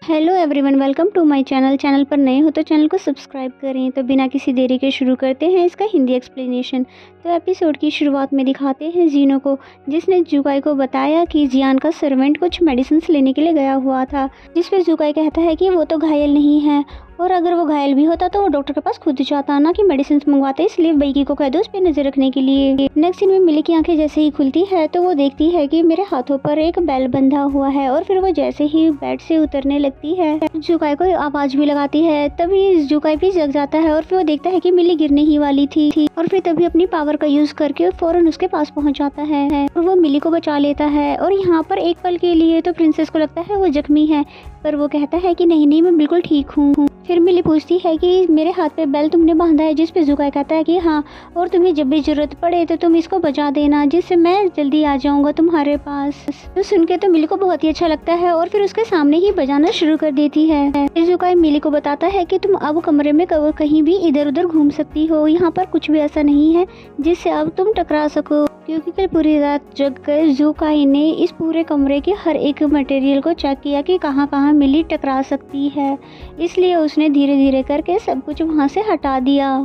Hello everyone, welcome to my channel पर नए हो तो चैनल को सब्सक्राइब करें। तो बिना किसी देरी के शुरू करते हैं इसका हिंदी एक्सप्लेनेशन। तो एपिसोड की शुरुआत में दिखाते हैं जीनो को, जिसने जुकाई को बताया कि जियान का सर्वेंट कुछ मेडिसिन लेने के लिए गया हुआ था, जिस पे जुकाई कहता है कि वो तो घायल नहीं है और अगर वो घायल भी होता तो वो डॉक्टर के पास खुद जाता ना कि मेडिसिन मंगवाते, इसलिए बैकी को कह दो उस पर नजर रखने के लिए। नेक्स्ट सीन में मिली की आंखें जैसे ही खुलती है तो वो देखती है कि मेरे हाथों पर एक बेल बंधा हुआ है और फिर वो जैसे ही बेड से उतरने लगती है जुकाई को आवाज भी लगाती है। तभी जुकाई भी जग जाता है और फिर वो देखता है कि मिली गिरने ही वाली थी और फिर तभी अपनी पावर का यूज करके फौरन उसके पास पहुंच जाता है और वो मिली को बचा लेता है। और यहाँ पर एक पल के लिए तो प्रिंसेस को लगता है वो जख्मी है, पर वो कहता है कि नहीं मैं बिल्कुल ठीक हूँ। फिर मिली पूछती है कि मेरे हाथ पे बेल तुमने बांधा है, जिस पे जुकाई कहता है कि हाँ, और तुम्हें जब भी जरूरत पड़े तो तुम इसको बजा देना, जिससे मैं जल्दी आ जाऊंगा तुम्हारे पास। तो सुन के तो मिली को बहुत ही अच्छा लगता है और फिर उसके सामने ही बजाना शुरू कर देती है। फिर जुकाई मिली को बताता है कि तुम अब कमरे में कहीं भी इधर उधर घूम सकती हो, यहाँ पर कुछ भी ऐसा नहीं है जिससे अब तुम टकरा सको, क्योंकि कल पूरी रात जगकर जुकाई ने इस पूरे कमरे के हर एक मटेरियल को चेक किया कि कहाँ कहाँ मिली टकरा सकती है, इसलिए उसने धीरे धीरे करके सब कुछ वहाँ से हटा दिया।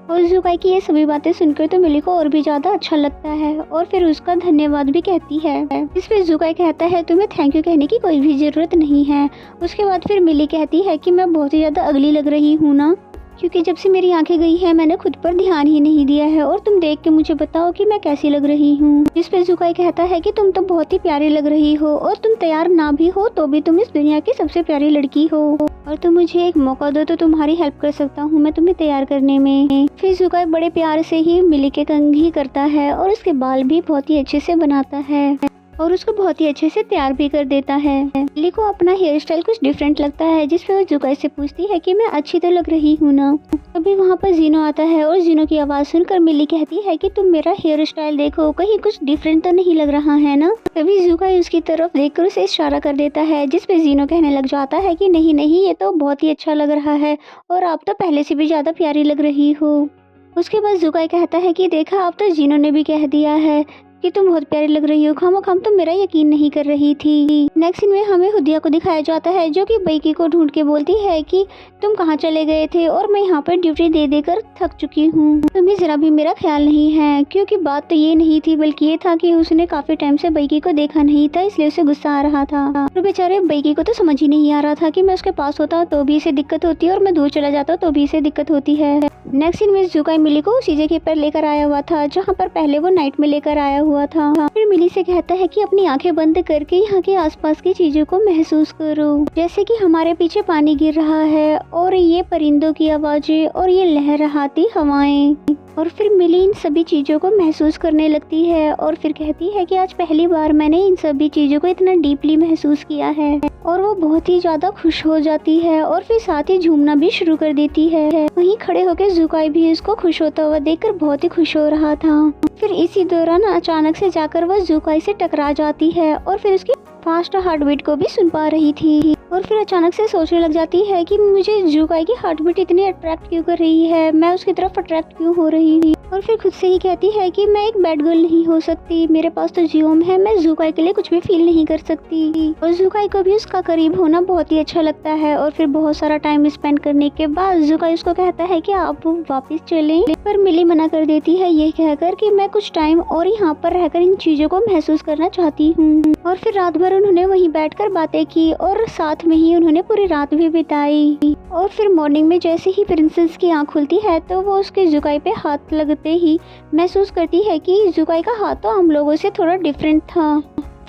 और जुकाई की ये सभी बातें सुनकर तो मिली को और भी ज्यादा अच्छा लगता है और फिर उसका धन्यवाद भी कहती है। इस पे जुकाई कहता है तुम्हें थैंक यू कहने की कोई भी जरूरत नहीं है। उसके बाद फिर मिली कहती है कि मैं बहुत ही ज्यादा अगली लग रही हूँ ना, क्योंकि जब से मेरी आंखें गई है मैंने खुद पर ध्यान ही नहीं दिया है, और तुम देख के मुझे बताओ कि मैं कैसी लग रही हूँ। जिस पे जुकाई कहता है कि तुम तो बहुत ही प्यारी लग रही हो और तुम तैयार ना भी हो तो भी तुम इस दुनिया की सबसे प्यारी लड़की हो, और तुम मुझे एक मौका दो तो तुम्हारी हेल्प कर सकता हूँ मैं तुम्हें तैयार करने में। फिर जुकाई बड़े प्यार से ही मिली के कंघी करता है और उसके बाल भी बहुत ही अच्छे से बनाता है और उसको बहुत ही अच्छे से तैयार भी कर देता है। मिली को अपना हेयर स्टाइल कुछ डिफरेंट लगता है, जिस पे वो जुकाई से पूछती है कि मैं अच्छी तो लग रही हूँ ना। अभी वहाँ पर जीनो आता है और जीनो की आवाज़ सुनकर मिली कहती है कि तुम मेरा हेयर स्टाइल देखो, कहीं कुछ डिफरेंट तो नहीं लग रहा है ना। तभी जुकाई उसकी तरफ देखकर उसे इशारा कर देता है, जिस पे जीनो कहने लग जाता है कि नहीं ये तो बहुत ही अच्छा लग रहा है और आप तो पहले से भी ज़्यादा प्यारी लग रही हो। उसके बाद जुकाई कहता है कि देखा अब तो जीनो ने भी कह दिया है कि तुम बहुत प्यारी लग रही हो, खामोखाम तुम मेरा यकीन नहीं कर रही थी। नेक्स्ट सीन में हमें हुदिया को दिखाया जाता है, जो कि बैकी को ढूंढ के बोलती है कि तुम कहाँ चले गए थे और मैं यहाँ पर ड्यूटी दे देकर थक चुकी हूँ, तुम्हें जरा भी मेरा ख्याल नहीं है। क्योंकि बात तो ये नहीं थी, बल्कि ये था कि उसने काफी टाइम से बैकी को देखा नहीं था, इसलिए उसे गुस्सा आ रहा था। और बेचारे बैकी को तो समझ ही नहीं आ रहा था कि मैं उसके पास होता तो भी इसे दिक्कत होती और मैं दूर चला जाता तो भी इसे दिक्कत होती है। नेक्स्ट सीन में जुकाई मिली को उसी जगह पर लेकर आया हुआ था जहाँ पर पहले वो नाइट में लेकर आया हुआ था। फिर मिली से कहता है कि अपनी आंखें बंद करके यहाँ के आसपास की चीजों को महसूस करो, जैसे कि हमारे पीछे पानी गिर रहा है और ये परिंदों की आवाजें और ये लहराती हवाएं। और फिर मिली इन सभी चीजों को महसूस करने लगती है और फिर कहती है कि आज पहली बार मैंने इन सभी चीजों को इतना डीपली महसूस किया है, और वो बहुत ही ज्यादा खुश हो जाती है और फिर साथ ही झूमना भी शुरू कर देती है। वहीं खड़े होकर जुकाई भी उसको खुश होता हुआ देखकर बहुत ही खुश हो रहा था। फिर इसी दौरान अचानक से जाकर वह जुकाई से टकरा जाती है और फिर उसकी फास्ट हार्ट बीट को भी सुन पा रही थी, और फिर अचानक से सोचने लग जाती है कि मुझे जुकाई की हार्ट बीट इतनी अट्रैक्ट क्यों कर रही है, मैं उसकी तरफ अट्रैक्ट क्यों हो रही हूँ। और फिर खुद से ही कहती है कि मैं एक बैड गर्ल नहीं हो सकती, मेरे पास तो जियोम है, मैं जुकाई के लिए कुछ भी फील नहीं कर सकती। और जुकाई को भी उसका करीब होना बहुत ही अच्छा लगता है। और फिर बहुत सारा टाइम स्पेंड करने के बाद जुकाई उसको कहता है कि आप वापस चलें, पर मिली मना कर देती है ये कहकर कि मैं कुछ टाइम और यहाँ पर रहकर इन चीजों को महसूस करना चाहती हूँ। और फिर रात भर उन्होंने वहीं बैठकर बातें की और साथ में ही उन्होंने पूरी रात भी बिताई। और फिर मॉर्निंग में जैसे ही प्रिंसेस की आंख खुलती है तो वो उसके जुकाई पे हाथ लगते ही महसूस करती है कि जुकाई का हाथ तो हम लोगों से थोड़ा डिफरेंट था।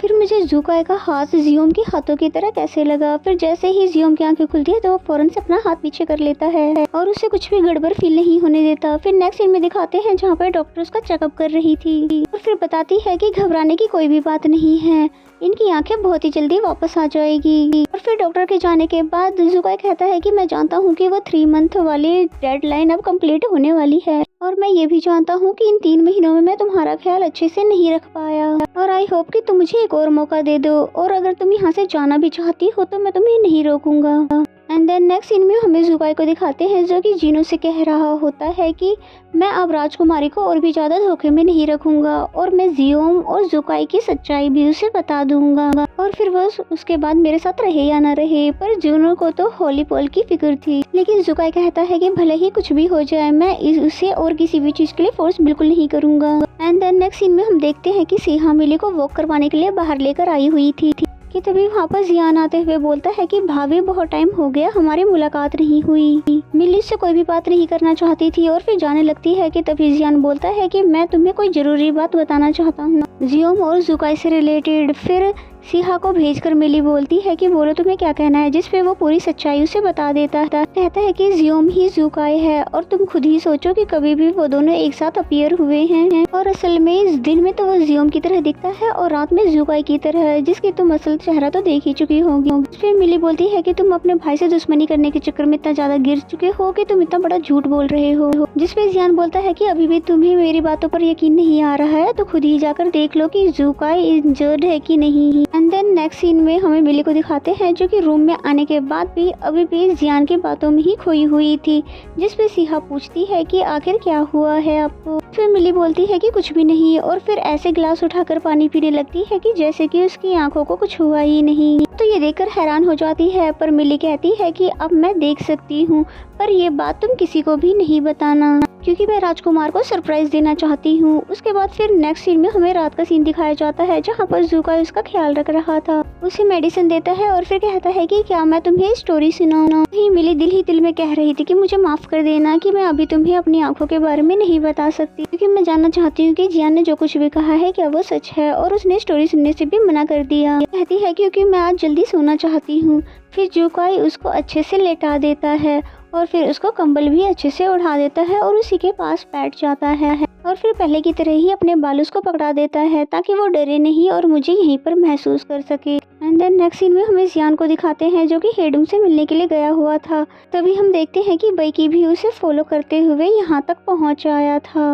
फिर मुझे जुकाई का हाथ जियोम के हाथों की तरह कैसे लगा। फिर जैसे ही जियोम की आंखें खुलती है तो वो फौरन से अपना हाथ पीछे कर लेता है और उसे कुछ भी गड़बड़ फील नहीं होने देता। फिर नेक्स्ट सीन में दिखाते हैं जहाँ पर डॉक्टर उसका चेकअप कर रही थी और फिर बताती है कि घबराने की कोई भी बात नहीं है, इनकी आंखें बहुत ही जल्दी वापस आ जाएगी। और फिर डॉक्टर के जाने के बाद जुकाई कहता है कि मैं जानता हूँ कि वो 3 मंथ वाली डेडलाइन अब कंप्लीट होने वाली है, और मैं ये भी जानता हूँ कि इन 3 महीनों में मैं तुम्हारा ख्याल अच्छे से नहीं रख पाया, और आई होप कि तुम मुझे एक और मौका दे दो, और अगर तुम यहाँ से जाना भी चाहती हो तो मैं तुम्हें नहीं रोकूंगा। एंड देन नेक्स्ट सीन में हमें जुकाई को दिखाते हैं जो कि जीनू से कह रहा होता है कि मैं अब राजकुमारी को और भी ज़्यादा धोखे में नहीं रखूँगा और मैं जियोम और जुकाई की सच्चाई भी उसे बता दूंगा और फिर वो उसके बाद मेरे साथ रहे या ना रहे। पर जीनू को तो होली पॉल की फिक्र थी, लेकिन जुकाई कहता है कि भले ही कुछ भी हो जाए मैं उसे और किसी भी चीज़ के लिए फोर्स बिल्कुल नहीं करूँगा। एंड देन नेक्स्ट सीन में हम देखते हैं कि सीहा मिली को वॉक करवाने के लिए बाहर लेकर आई हुई थी कि तभी वहाँ पर जियान आते हुए बोलता है कि भाभी बहुत टाइम हो गया हमारी मुलाकात नहीं हुई। मिली से कोई भी बात नहीं करना चाहती थी और फिर जाने लगती है कि तभी जियान बोलता है कि मैं तुम्हें कोई जरूरी बात बताना चाहता हूँ जियोम और जुकाई से रिलेटेड। फिर सीहा को भेजकर मिली बोलती है कि बोलो तुम्हें क्या कहना है, जिस पे वो पूरी सच्चाई उसे बता देता है। कहता है कि जियोम ही जुकाई है और तुम खुद ही सोचो कि कभी भी वो दोनों एक साथ अपीयर हुए हैं और असल में इस दिन में तो वो जियोम की तरह दिखता है और रात में जुकाई की तरह, जिसकी तुम असल चेहरा तो देख ही चुकी होगी। फिर मिली बोलती है कि तुम अपने भाई से दुश्मनी करने के चक्कर में इतना ज्यादा गिर चुके हो कि तुम इतना बड़ा झूठ बोल रहे हो। जिसपे जियान बोलता है कि अभी भी तुम्हें मेरी बातों पर यकीन नहीं आ रहा है तो खुद ही जाकर देख लो कि जुकाई इंजर्ड है कि नहीं। एंड देन नेक्स्ट सीन में हमें मिली को दिखाते हैं जो कि रूम में आने के बाद भी अभी भी जियान की बातों में ही खोई हुई थी, जिस पे सीहा पूछती है कि आखिर क्या हुआ है आपको। फिर मिली बोलती है कि कुछ भी नहीं और फिर ऐसे ग्लास उठाकर पानी पीने लगती है कि जैसे कि उसकी आंखों को कुछ हुआ ही नहीं। तो ये देखकर हैरान हो जाती है, पर मिली कहती है कि अब मैं देख सकती हूँ पर ये बात तुम किसी को भी नहीं बताना क्योंकि मैं राजकुमार को सरप्राइज देना चाहती हूँ। उसके बाद फिर नेक्स्ट सीन में हमें रात का सीन दिखाया जाता है जहाँ पर जुकाई उसका ख्याल रख रहा था, उसे मेडिसिन देता है और फिर कहता है कि क्या मैं तुम्हें स्टोरी सुनाऊं। ही मिली दिल ही दिल में कह रही थी कि मुझे माफ कर देना कि मैं अभी तुम्हें अपनी आंखों के बारे में नहीं बता सकती क्योंकि मैं जानना चाहती हूँ कि जियान ने जो कुछ भी कहा है क्या वो सच है, और उसने स्टोरी सुनने से भी मना कर दिया। कहती है क्योंकि मैं आज जल्दी सोना चाहती हूँ। फिर जुकाई उसको अच्छे से लेटा देता है और फिर उसको कंबल भी अच्छे से उठा देता है और उसी के पास बैठ जाता है और फिर पहले की तरह ही अपने बाल उसको पकड़ा देता है ताकि वो डरे नहीं और मुझे यहीं पर महसूस कर सके। एंड देन नेक्स्ट सीन में हमें जियान को दिखाते हैं जो कि हेडुंग से मिलने के लिए गया हुआ था। तभी हम देखते हैं कि बैकी भी उसे फॉलो करते हुए यहाँ तक पहुँच आया था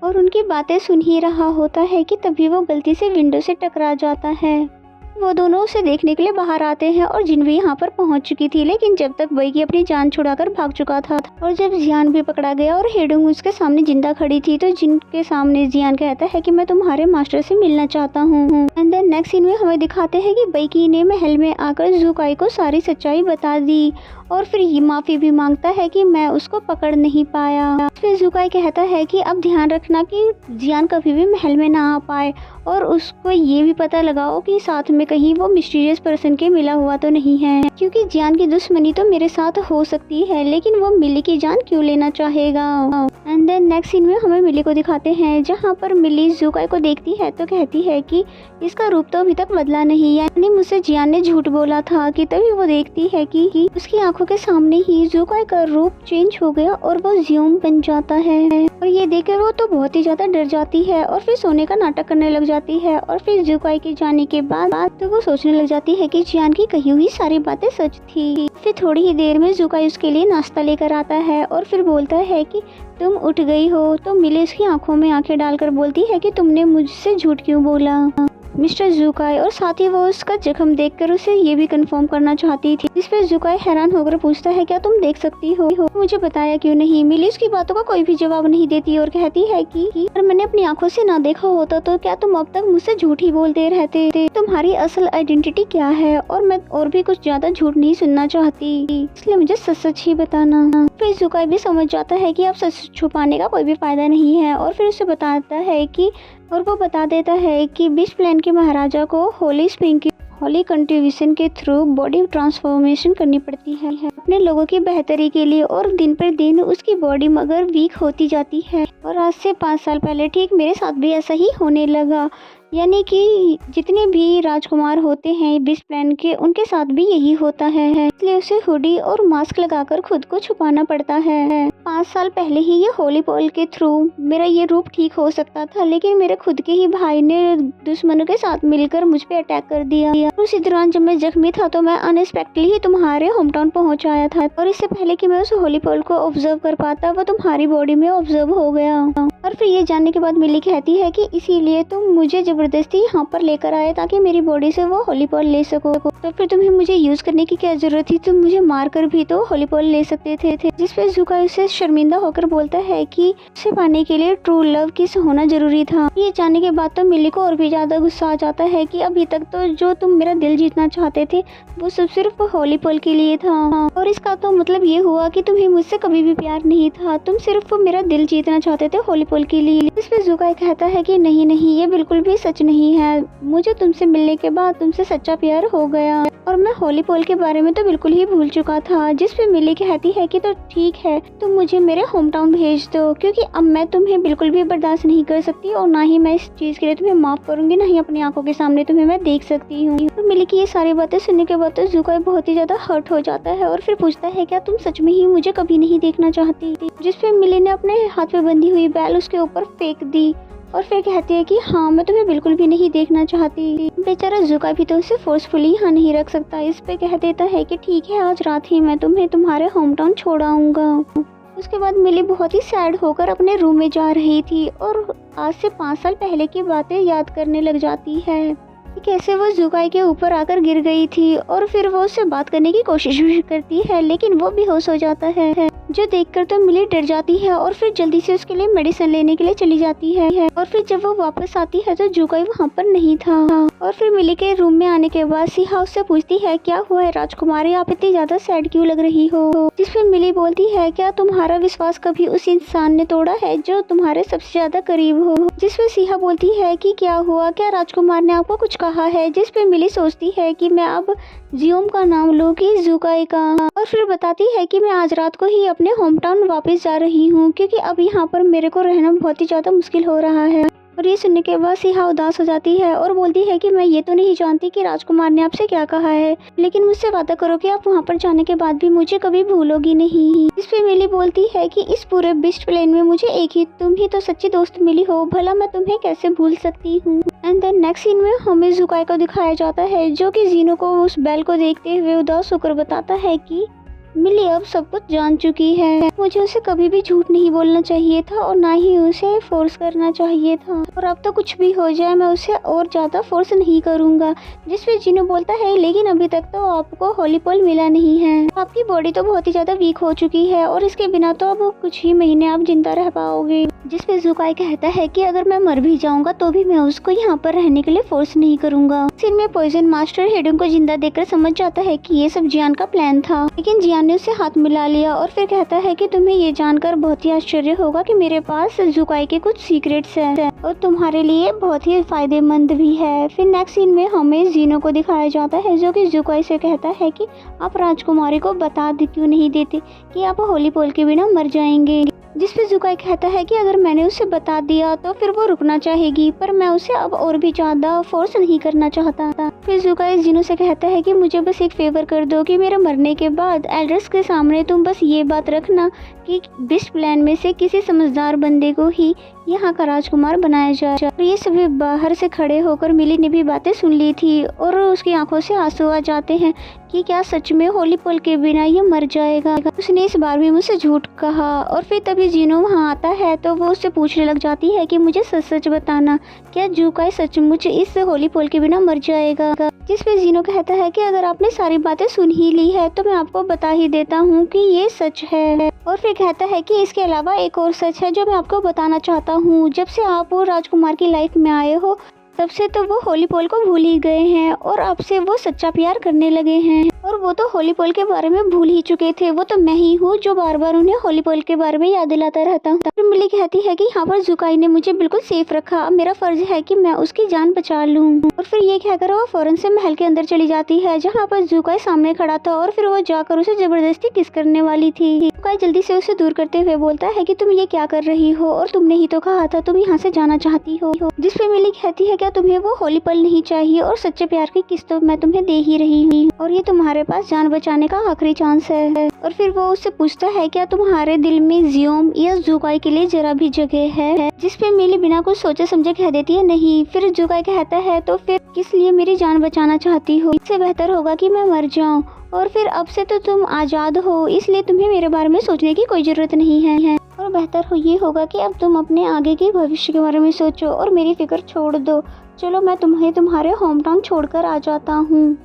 और उनकी बातें सुन ही रहा होता है कि तभी वो गलती से विंडो से टकरा जाता है। वो दोनों उसे देखने के लिए बाहर आते हैं और जिन भी यहाँ पर पहुँच चुकी थी, लेकिन जब तक बैकी अपनी जान छुड़ाकर भाग चुका था और जब जियान भी पकड़ा गया और हेडुंग उसके सामने जिंदा खड़ी थी तो जिन के सामने जियान कहता है कि मैं तुम्हारे मास्टर से मिलना चाहता हूँ। एंड देन नेक्स्ट सीन में हमें दिखाते हैं कि बैकी ने महल में आकर जुकाई को सारी सच्चाई बता दी और फिर ये माफ़ी भी मांगता है कि मैं उसको पकड़ नहीं पाया। फिर जुकाई कहता है कि अब ध्यान रखना कि जियान कभी भी महल में ना आ पाए और उसको ये भी पता लगाओ कि साथ में कहीं वो मिस्टीरियस पर्सन के मिला हुआ तो नहीं है, क्योंकि जियान की दुश्मनी तो मेरे साथ हो सकती है लेकिन वो मिली की जान क्यों लेना चाहेगा। एंड देन नेक्स्ट सीन में हमें मिली को दिखाते हैं जहाँ पर मिली जुकाई को देखती है तो कहती है कि इसका रूप तो अभी तक बदला नहीं, यानी मुझसे जियान ने झूठ बोला था। कि तभी वो देखती है कि उसकी आंखों के सामने ही जुकाई का रूप चेंज हो गया और वो जियोम बन जाता है और ये देखकर वो तो बहुत ही ज्यादा डर जाती है और फिर सोने का नाटक करने लग जाती है। और फिर जुकाई के जाने के बाद तो वो सोचने लग जाती है कि जियान की कही हुई सारी बातें सच थी। फिर थोड़ी ही देर में जुकाई उसके लिए नाश्ता लेकर आता है और फिर बोलता है कि तुम उठ गई हो। तो मिली उसकी आंखों में आंखें डालकर बोलती है कि तुमने मुझसे झूठ क्यों बोला मिस्टर जुकाई, और साथ ही वो उसका जख्म देखकर उसे ये भी कंफर्म करना चाहती थी। जिस पर जुकाई हैरान होकर पूछता है क्या तुम देख सकती हो, मुझे बताया क्यों नहीं। मिली उसकी बातों का कोई भी जवाब नहीं देती और कहती है कि अगर मैंने अपनी आंखों से ना देखा होता तो क्या तुम अब तक मुझसे झूठ ही बोलते रहते थे। तुम्हारी असल आइडेंटिटी क्या है और मैं और भी कुछ ज्यादा झूठ नहीं सुनना चाहती, इसलिए मुझे सच सच ही बताना। फिर जुकाई भी समझ जाता है कि अब सच छुपाने का कोई भी फायदा नहीं है और फिर उसे बताता है कि और वो बता देता है कि बीच प्लान के महाराजा को होली स्प्रिंग की होली कंट्रीब्यूशन के थ्रू बॉडी ट्रांसफॉर्मेशन करनी पड़ती है अपने लोगों की बेहतरी के लिए, और दिन पर दिन उसकी बॉडी मगर वीक होती जाती है। और आज से 5 साल पहले ठीक मेरे साथ भी ऐसा ही होने लगा, यानी कि जितने भी राजकुमार होते हैं बीच प्लान के उनके साथ भी यही होता है, इसलिए उसे हुडी और मास्क लगाकर खुद को छुपाना पड़ता है। 5 साल पहले ही ये होली पॉल के थ्रू मेरा ये रूप ठीक हो सकता था, लेकिन मेरे खुद के ही भाई ने दुश्मनों के साथ मिलकर मुझ पे अटैक कर दिया। उसी दौरान जब मैं जख्मी था तो मैं अनएक्सपेक्टेडली ही तुम्हारे होम टाउन पहुँच आया था और इससे पहले कि मैं उस होली पॉल को ऑब्जर्व कर पाता वो तुम्हारी बॉडी में ऑब्जर्व हो गया। और फिर ये जानने के बाद मिली कहती है कि इसीलिए तुम मुझे ज़बरदस्ती यहाँ पर लेकर आए ताकि मेरी बॉडी से वो होली बॉल ले सको। तो फिर तुम्हें मुझे यूज़ करने की क्या ज़रूरत थी, तुम मुझे मार कर भी तो होली बॉल ले सकते थे। जिस पे जुकाई उसे शर्मिंदा होकर बोलता है कि उसे पाने के लिए ट्रू लव किस होना ज़रूरी था। ये जानने के बाद तो मिली को और भी ज़्यादा गुस्सा आ जाता है कि अभी तक तो जो तुम मेरा दिल जीतना चाहते थे वो सब सिर्फ होली बॉल के लिए था, और इसका तो मतलब ये हुआ कि तुम्हें मुझसे कभी भी प्यार नहीं था, तुम सिर्फ मेरा दिल जीतना चाहते थे होली बॉल के लिए। इस पे जुकाई कहता है कि नहीं नहीं, ये बिल्कुल भी सच नहीं है, मुझे तुमसे मिलने के बाद तुमसे सच्चा प्यार हो गया और मैं होली बॉल के बारे में तो बिल्कुल ही भूल चुका था। जिस पे मिली कहती है कि तो ठीक है, तुम मुझे मेरे होम टाउन भेज दो, क्योंकि अब मैं तुम्हें बिल्कुल भी बर्दाश्त नहीं कर सकती और ना ही मैं इस चीज के लिए तुम्हें माफ करूंगी, ना ही अपनी आंखों के सामने तुम्हें मैं देख सकती हूँ। तो मिली की ये सारी बातें सुनने के बाद तो जुकाई बहुत ही ज्यादा हर्ट हो जाता है और फिर पूछता है क्या तुम सच में ही मुझे कभी नहीं देखना चाहती। जिस पे मिली ने अपने हाथ पे बंधी हुई बैल उसके ऊपर फेंक दी और फिर कहती है कि हाँ, मैं तुम्हें बिल्कुल भी नहीं देखना चाहती। बेचारा जुकाई भी तो उसे फोर्सफुली यहाँ नहीं रख सकता। इस पे कह देता है कि ठीक है, आज रात ही मैं तुम्हें तुम्हारे होम टाउन छोड़ आऊंगा। उसके बाद मिली बहुत ही सैड होकर अपने रूम में जा रही थी और आज से 5 साल पहले की बातें याद करने लग जाती है कि कैसे वो जुकाई के ऊपर आकर गिर गई थी और फिर वो उससे बात करने की कोशिश भी करती है, लेकिन वो बेहोश हो जाता है, जो देखकर तो मिली डर जाती है और फिर जल्दी से उसके लिए मेडिसिन लेने के लिए चली जाती है। और फिर जब वो वापस आती है तो जुकाई वहाँ पर नहीं था। और फिर मिली के रूम में आने के बाद सिहा उससे पूछती है क्या हुआ है राजकुमारी, आप इतनी ज्यादा सैड क्यों लग रही हो। जिसपे मिली बोलती है क्या तुम्हारा विश्वास कभी उस इंसान ने तोड़ा है जो तुम्हारे सबसे ज्यादा करीब हो। जिसपे सिहा बोलती है कि क्या हुआ, क्या राजकुमार ने आपको कुछ कहा है। जिसपे मिली सोचती है कि मैं अब जियोम का नाम लूं कि जुकाई का, और फिर बताती है कि मैं आज रात को ही अपने होम टाउन वापस जा रही हूँ, क्योंकि अब यहाँ पर मेरे को रहना बहुत ही ज्यादा मुश्किल हो रहा है। और ये सुनने के बाद सिहा उदास हो जाती है और बोलती है कि मैं ये तो नहीं जानती कि राजकुमार ने आपसे क्या कहा है, लेकिन मुझसे वादा करो कि आप वहाँ पर जाने के बाद भी मुझे कभी भूलोगी नहीं। इस पे मिली बोलती है कि इस पूरे बिस्ट प्लेन में मुझे एक ही तुम ही तो सच्ची दोस्त मिली हो, भला मैं तुम्हें कैसे भूल सकती हूँ। एंड देन नेक्स्ट सीन में हमें जुकाई को दिखाया जाता है, जो कि जीनो को उस बैल को देखते हुए उदास होकर बताता है कि मिली अब सब कुछ जान चुकी है, मुझे उसे कभी भी झूठ नहीं बोलना चाहिए था और ना ही उसे फोर्स करना चाहिए था, और अब तो कुछ भी हो जाए मैं उसे और ज्यादा फोर्स नहीं करूँगा। जिसपे जिनो बोलता है लेकिन अभी तक तो आपको होली बॉल मिला नहीं है, आपकी बॉडी तो बहुत ही ज्यादा वीक हो चुकी है और इसके बिना तो अब कुछ ही महीने आप जिंदा रह पाओगे। जिसपे जुकाई कहता है कि अगर मैं मर भी जाऊंगा तो भी मैं उसको यहाँ पर रहने के लिए फोर्स नहीं करूंगा। सीन में पॉइजन मास्टर हेडुंग को जिंदा देखकर समझ जाता है कि ये सब जियान का प्लान था, लेकिन जियान ने उसे हाथ मिला लिया और फिर कहता है कि तुम्हें ये जानकर बहुत ही आश्चर्य होगा कि मेरे पास जुकाई के कुछ सीक्रेट्स हैं और तुम्हारे लिए बहुत ही फायदेमंद भी है। फिर नेक्स्ट सीन में हमें जीनो को दिखाया जाता है, जो कि जुकाई से कहता है कि आप राजकुमारी को बता क्यों नहीं देते कि आप होली बॉल के बिना मर जाएंगे। जिसपे जुकाई कहता है कि अगर मैंने उसे बता दिया तो फिर वो रुकना चाहेगी, पर मैं उसे अब और भी ज्यादा फोर्स नहीं करना चाहता था। फिर जुकाई जिनो से कहता है कि मुझे बस एक फेवर कर दो कि मेरे मरने के बाद एल्डर्स के सामने तुम बस ये बात रखना कि बिस्ट प्लान में से किसी समझदार बंदे को ही यहाँ का राजकुमार बनाया जाए। और ये सभी बाहर से खड़े होकर मिली ने भी बातें सुन ली थी और उसकी आंखों से आंसू आ जाते हैं कि क्या सच में होली बॉल के बिना ये मर जाएगा। उसने इस बार भी मुझसे झूठ कहा। और फिर तभी जिनो वहाँ आता है तो वो उससे पूछने लग जाती है कि मुझे सच सच बताना, क्या जुकाई सचमुच इस होली बॉल के बिना मर जाएगा। जिस पे जिनो कहता है कि अगर आपने सारी बातें सुन ही ली है तो मैं आपको बता ही देता हूँ कि ये सच है। और फिर कहता है कि इसके अलावा एक और सच है जो मैं आपको बताना चाहता हूँ। जब से आप राजकुमार की लाइफ में आए हो तब से तो वो होली बॉल को भूल ही गए हैं और अब से वो सच्चा प्यार करने लगे हैं, और वो तो होली बॉल के बारे में भूल ही चुके थे। वो तो मैं ही हूँ जो बार बार उन्हें होली बॉल के बारे में याद दिलाता रहता हूँ। फिर मिली कहती है कि यहाँ पर जुकाई ने मुझे बिल्कुल सेफ रखा, मेरा फर्ज है कि मैं उसकी जान बचा लूँ। और फिर ये कहकर वो फौरन से महल के अंदर चली जाती है जहाँ पर जुकाई सामने खड़ा था और फिर वो जाकर उसे जबरदस्ती किस करने वाली थी। जुकाई जल्दी से उसे दूर करते हुए बोलता है कि तुम ये क्या कर रही हो, और तुमने ही तो कहा था तुम यहाँ से जाना चाहती हो। जिस पे मिली कहती है क्या तुम्हें वो होली बॉल नहीं चाहिए और सच्चे प्यार की किस्त तो मैं तुम्हें दे ही रही हूँ और ये तुम्हारे पास जान बचाने का आखिरी चांस है। और फिर वो उससे पूछता है क्या तुम्हारे दिल में जियोम या जुकाई के लिए जरा भी जगह है। जिस पे मिली बिना कुछ सोचे समझे कह देती है नहीं। फिर जुकाई कहता है तो फिर किस लिए मेरी जान बचाना चाहती हो, इससे बेहतर होगा कि मैं मर जाऊं, और फिर अब से तो तुम आज़ाद हो इसलिए तुम्हें मेरे बारे में सोचने की कोई ज़रूरत नहीं है। और बेहतर ये होगा कि अब तुम अपने आगे के भविष्य के बारे में सोचो और मेरी फिक्र छोड़ दो। चलो मैं तुम्हें तुम्हारे होम टाउन छोड़कर आ जाता हूँ।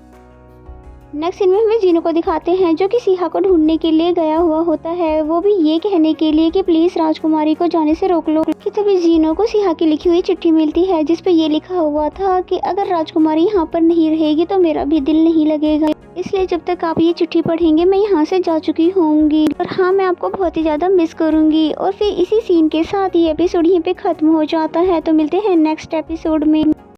नेक्स्ट सीन में हमें जीनू को दिखाते हैं जो कि सिहा को ढूंढने के लिए गया हुआ होता है, वो भी ये कहने के लिए कि प्लीज़ राजकुमारी को जाने से रोक लो। कि तभी जीनू को सिहा की लिखी हुई चिट्ठी मिलती है जिस पे ये लिखा हुआ था कि अगर राजकुमारी यहाँ पर नहीं रहेगी तो मेरा भी दिल नहीं लगेगा, इसलिए जब तक आप ये चिट्ठी पढ़ेंगे मैं यहाँ से जा चुकी होंगी और हाँ मैं आपको बहुत ही ज़्यादा मिस करूँगी। और फिर इसी सीन के साथ ये एपिसोड यहीं पे ख़त्म हो जाता है। तो मिलते हैं नेक्स्ट एपिसोड में।